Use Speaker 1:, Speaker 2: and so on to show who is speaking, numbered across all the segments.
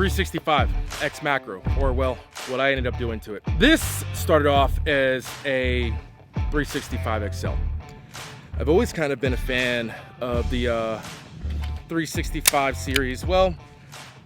Speaker 1: 365 X Macro, or well, what I ended up doing to it. This started off as a 365 XL. I've always kind of been a fan of the 365 series. Well,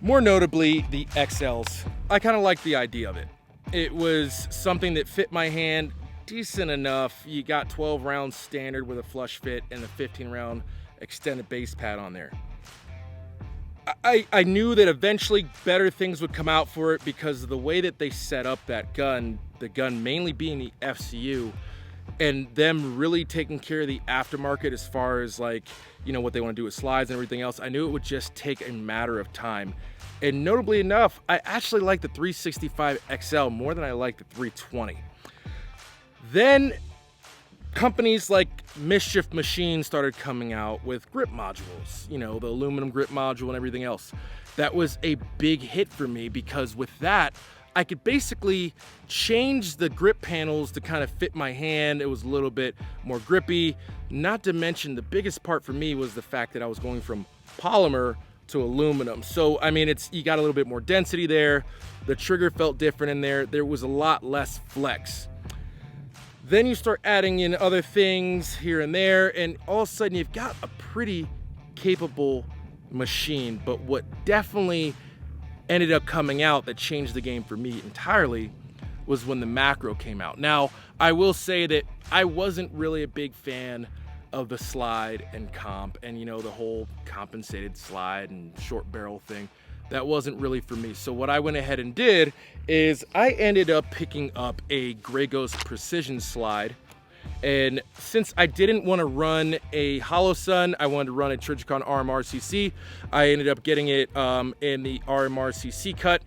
Speaker 1: more notably the XLs. I kind of like the idea of it. It was something that fit my hand decent enough. You got 12 rounds standard with a flush fit and a 15 round extended base pad on there. I knew that eventually better things would come out for it because of the way that they set up that gun, the gun mainly being the FCU, and them really taking care of the aftermarket as far as like, you know, what they want to do with slides and everything else. I knew it would just take a matter of time. And notably enough, I actually like the 365 XL more than I like the 320. Then companies like Mischief Machine started coming out with grip modules, you know, the aluminum grip module and everything else. That was a big hit for me because with that, I could basically change the grip panels to kind of fit my hand. It was a little bit more grippy. Not to mention the biggest part for me was the fact that I was going from polymer to aluminum. So, I mean, you got a little bit more density there. The trigger felt different in there. There was a lot less flex. Then you start adding in other things here and there, and all of a sudden you've got a pretty capable machine. But what definitely ended up coming out that changed the game for me entirely was when the Macro came out. Now, I will say that I wasn't really a big fan of the slide and comp and, you know, the whole compensated slide and short barrel thing. That wasn't really for me. So what I went ahead and did is I ended up picking up a Grey Ghost Precision slide. And since I didn't want to run a Hollow Sun, I wanted to run a Trijicon RMRCC. I ended up getting it in the RMRCC cut.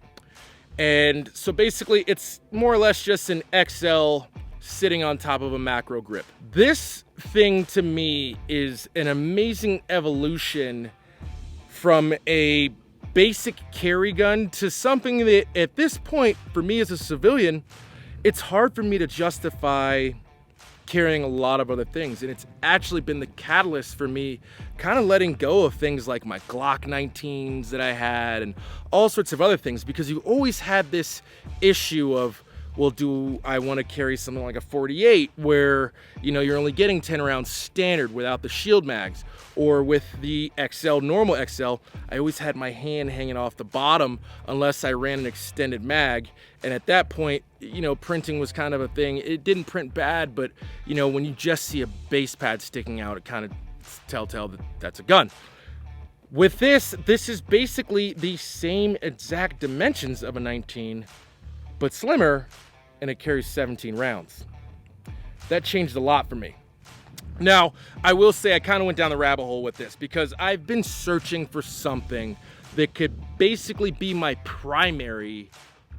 Speaker 1: And so basically it's more or less just an XL sitting on top of a Macro grip. This thing to me is an amazing evolution from a basic carry gun to something that at this point for me as a civilian, it's hard for me to justify carrying a lot of other things. And it's actually been the catalyst for me kind of letting go of things like my Glock 19s that I had and all sorts of other things, because you always had this issue of, well, do I want to carry something like a 48 where, you know, you're only getting 10 rounds standard without the shield mags? Or with the XL, normal XL, I always had my hand hanging off the bottom unless I ran an extended mag. And at that point, you know, printing was kind of a thing. It didn't print bad, but, you know, when you just see a base pad sticking out, it kind of telltale that that's a gun. With this is basically the same exact dimensions of a 19, but slimmer, and it carries 17 rounds. That changed a lot for me. Now, I will say I kind of went down the rabbit hole with this because I've been searching for something that could basically be my primary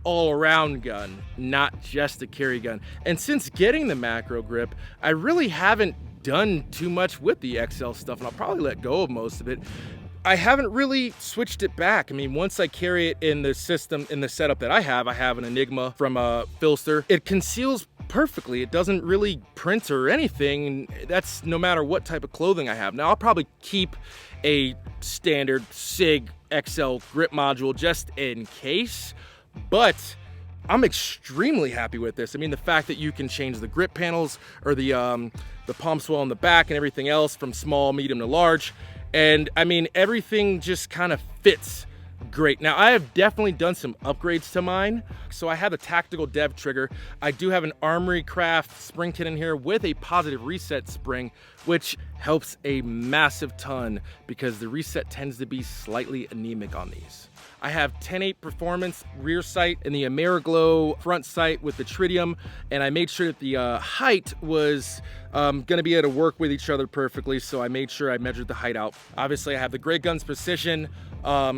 Speaker 1: all-around gun, not just a carry gun. And since getting the Macro grip, I really haven't done too much with the XL stuff, and I'll probably let go of most of it. I haven't really switched it back. I mean, once I carry it in the system, in the setup that I have an Enigma from Filster. It conceals perfectly. It doesn't really print or anything. That's no matter what type of clothing I have. Now, I'll probably keep a standard Sig XL grip module just in case, but I'm extremely happy with this. I mean, the fact that you can change the grip panels or the palm swell in the back and everything else from small, medium to large. And I mean, everything just kind of fits great. Now, I have definitely done some upgrades to mine. So I have a tactical dev trigger. I do have an Armory Craft spring kit in here with a positive reset spring, which helps a massive ton because the reset tends to be slightly anemic on these. I have 10.8 performance rear sight and the Ameriglow front sight with the tritium, and I made sure that the height was gonna be able to work with each other perfectly, so I made sure I measured the height out. Obviously, I have the Grey Guns Precision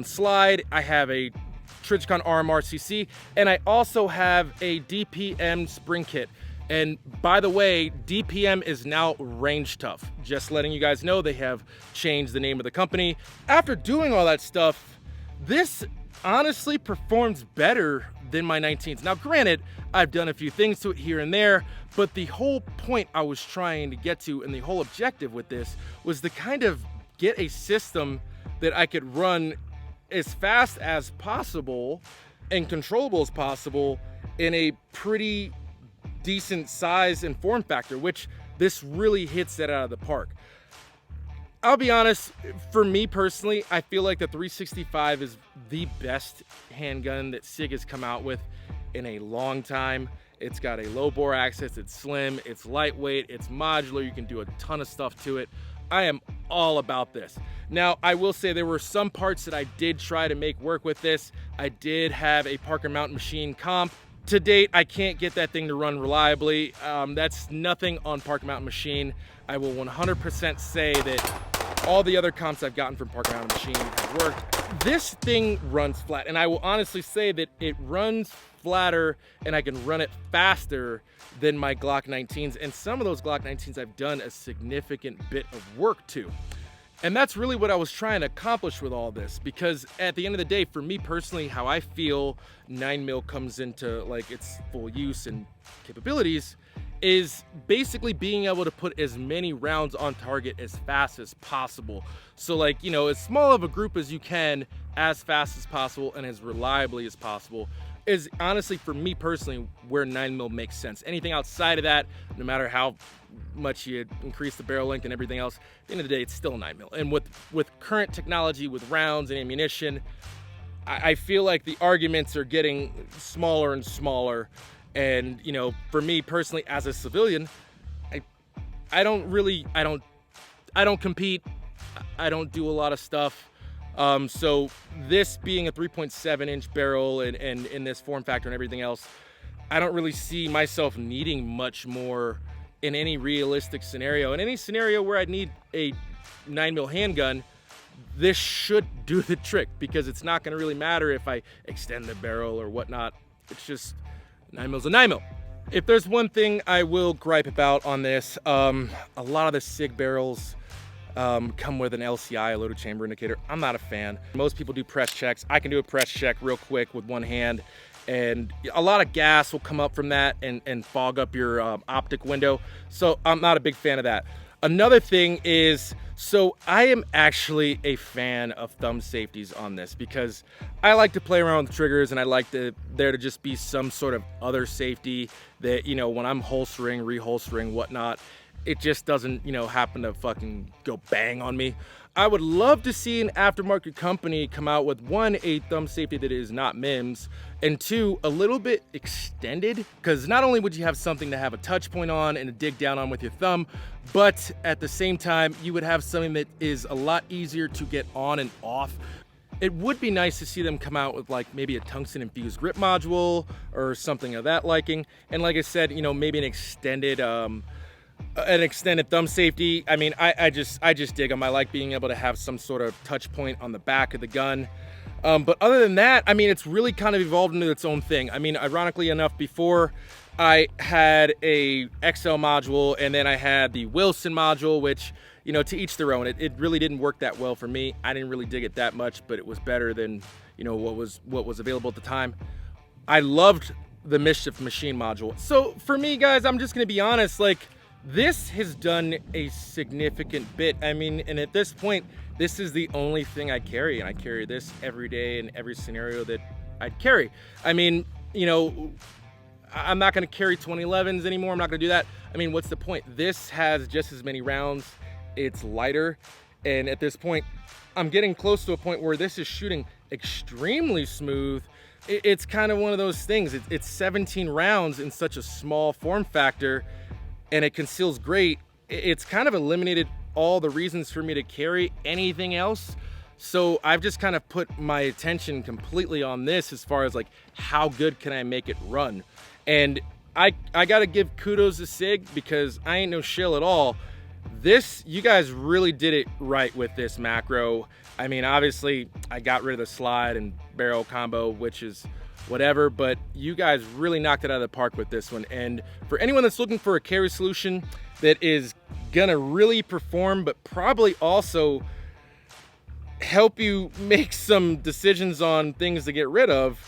Speaker 1: slide, I have a Trijicon RMRCC, and I also have a DPM spring kit. And by the way, DPM is now Range Tough. Just letting you guys know, they have changed the name of the company. After doing all that stuff, this honestly performs better than my 19s. Now, granted, I've done a few things to it here and there, but the whole point I was trying to get to and the whole objective with this was to kind of get a system that I could run as fast as possible and controllable as possible in a pretty decent size and form factor, which this really hits that out of the park. I'll be honest, for me personally, I feel like the 365 is the best handgun that Sig has come out with in a long time. It's got a low bore axis, it's slim, it's lightweight, it's modular, you can do a ton of stuff to it. I am all about this. Now, I will say there were some parts that I did try to make work with this. I did have a Parker Mountain Machine comp. To date, I can't get that thing to run reliably. That's nothing on Parker Mountain Machine. I will 100% say that all the other comps I've gotten from Parker Mountain Machine have worked. This thing runs flat, and I will honestly say that it runs flatter and I can run it faster than my Glock 19s, and some of those Glock 19s I've done a significant bit of work to. And that's really what I was trying to accomplish with all this, because at the end of the day, for me personally, how I feel 9mm comes into like its full use and capabilities is basically being able to put as many rounds on target as fast as possible. So like, you know, as small of a group as you can, as fast as possible and as reliably as possible is honestly, for me personally, where 9mm makes sense. Anything outside of that, no matter how much you increase the barrel length and everything else, at the end of the day, it's still 9mm. And with current technology, with rounds and ammunition, I feel like the arguments are getting smaller and smaller. And, you know, for me personally, as a civilian, I don't compete. I don't do a lot of stuff. So this being a 3.7-inch barrel and in this form factor and everything else, I don't really see myself needing much more in any realistic scenario. In any scenario where I'd need a 9mm handgun, this should do the trick, because it's not going to really matter if I extend the barrel or whatnot. It's just 9mm's a 9mm. If there's one thing I will gripe about on this, a lot of the Sig barrels come with an LCI, a loaded chamber indicator. I'm not a fan. Most people do press checks. I can do a press check real quick with one hand, and a lot of gas will come up from that and fog up your optic window. So I'm not a big fan of that. Another thing is, so I am actually a fan of thumb safeties on this, because I like to play around with triggers, and I like there to just be some sort of other safety that, you know, when I'm holstering, reholstering, whatnot, it just doesn't, you know, happen to fucking go bang on me. I would love to see an aftermarket company come out with, one, a thumb safety that is not MIMS, and two, a little bit extended, because not only would you have something to have a touch point on and to dig down on with your thumb, but at the same time, you would have something that is a lot easier to get on and off. It would be nice to see them come out with like maybe a tungsten infused grip module or something of that liking. And like I said, you know, maybe an extended thumb safety. I mean, I just dig them. I like being able to have some sort of touch point on the back of the gun. But other than that, I mean, it's really kind of evolved into its own thing. I mean, ironically enough, before I had a XL module, and then I had the Wilson module, which, you know, to each their own. It really didn't work that well for me. I didn't really dig it that much, but it was better than, you know, what was available at the time. I loved the Mischief Machine module. So for me, guys, I'm just gonna be honest, like, this has done a significant bit. I mean, and at this point, this is the only thing I carry, and I carry this every day in every scenario that I'd carry. I mean, you know, I'm not gonna carry 2011s anymore. I'm not gonna do that. I mean, what's the point? This has just as many rounds. It's lighter, and at this point, I'm getting close to a point where this is shooting extremely smooth. It's kind of one of those things. It's 17 rounds in such a small form factor, and it conceals great. It's kind of eliminated all the reasons for me to carry anything else. So I've just kind of put my attention completely on this as far as like, how good can I make it run? And I gotta give kudos to Sig, because I ain't no shill at all. This, you guys really did it right with this macro. I mean, obviously I got rid of the slide and barrel combo, which is whatever, but you guys really knocked it out of the park with this one. And for anyone that's looking for a carry solution that is gonna really perform, but probably also help you make some decisions on things to get rid of,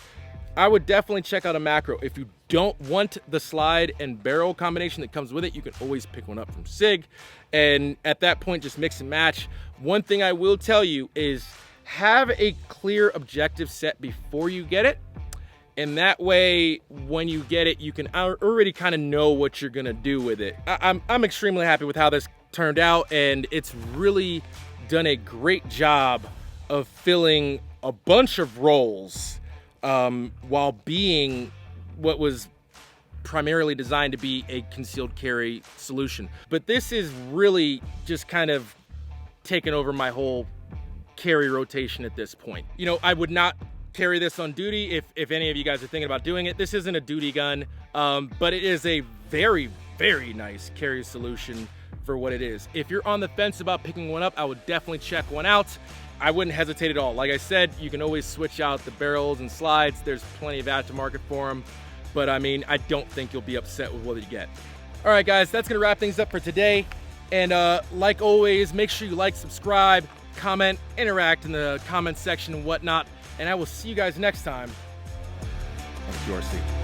Speaker 1: I would definitely check out a macro. If you don't want the slide and barrel combination that comes with it, you can always pick one up from Sig, and at that point, just mix and match. One thing I will tell you is have a clear objective set before you get it. And that way, when you get it, you can already kind of know what you're gonna do with it. I'm extremely happy with how this turned out, and it's really done a great job of filling a bunch of roles while being what was primarily designed to be a concealed carry solution. But this is really just kind of taken over my whole carry rotation at this point. You know, I would not carry this on duty if any of you guys are thinking about doing it. This isn't a duty gun, but it is a very, very nice carry solution for what it is. If you're on the fence about picking one up, I would definitely check one out. I wouldn't hesitate at all. Like I said, you can always switch out the barrels and slides. There's plenty of aftermarket for them, but I mean, I don't think you'll be upset with what you get. All right, guys, that's gonna wrap things up for today. And like always, make sure you like, subscribe, comment, interact in the comment section and whatnot. And I will see you guys next time on QRC.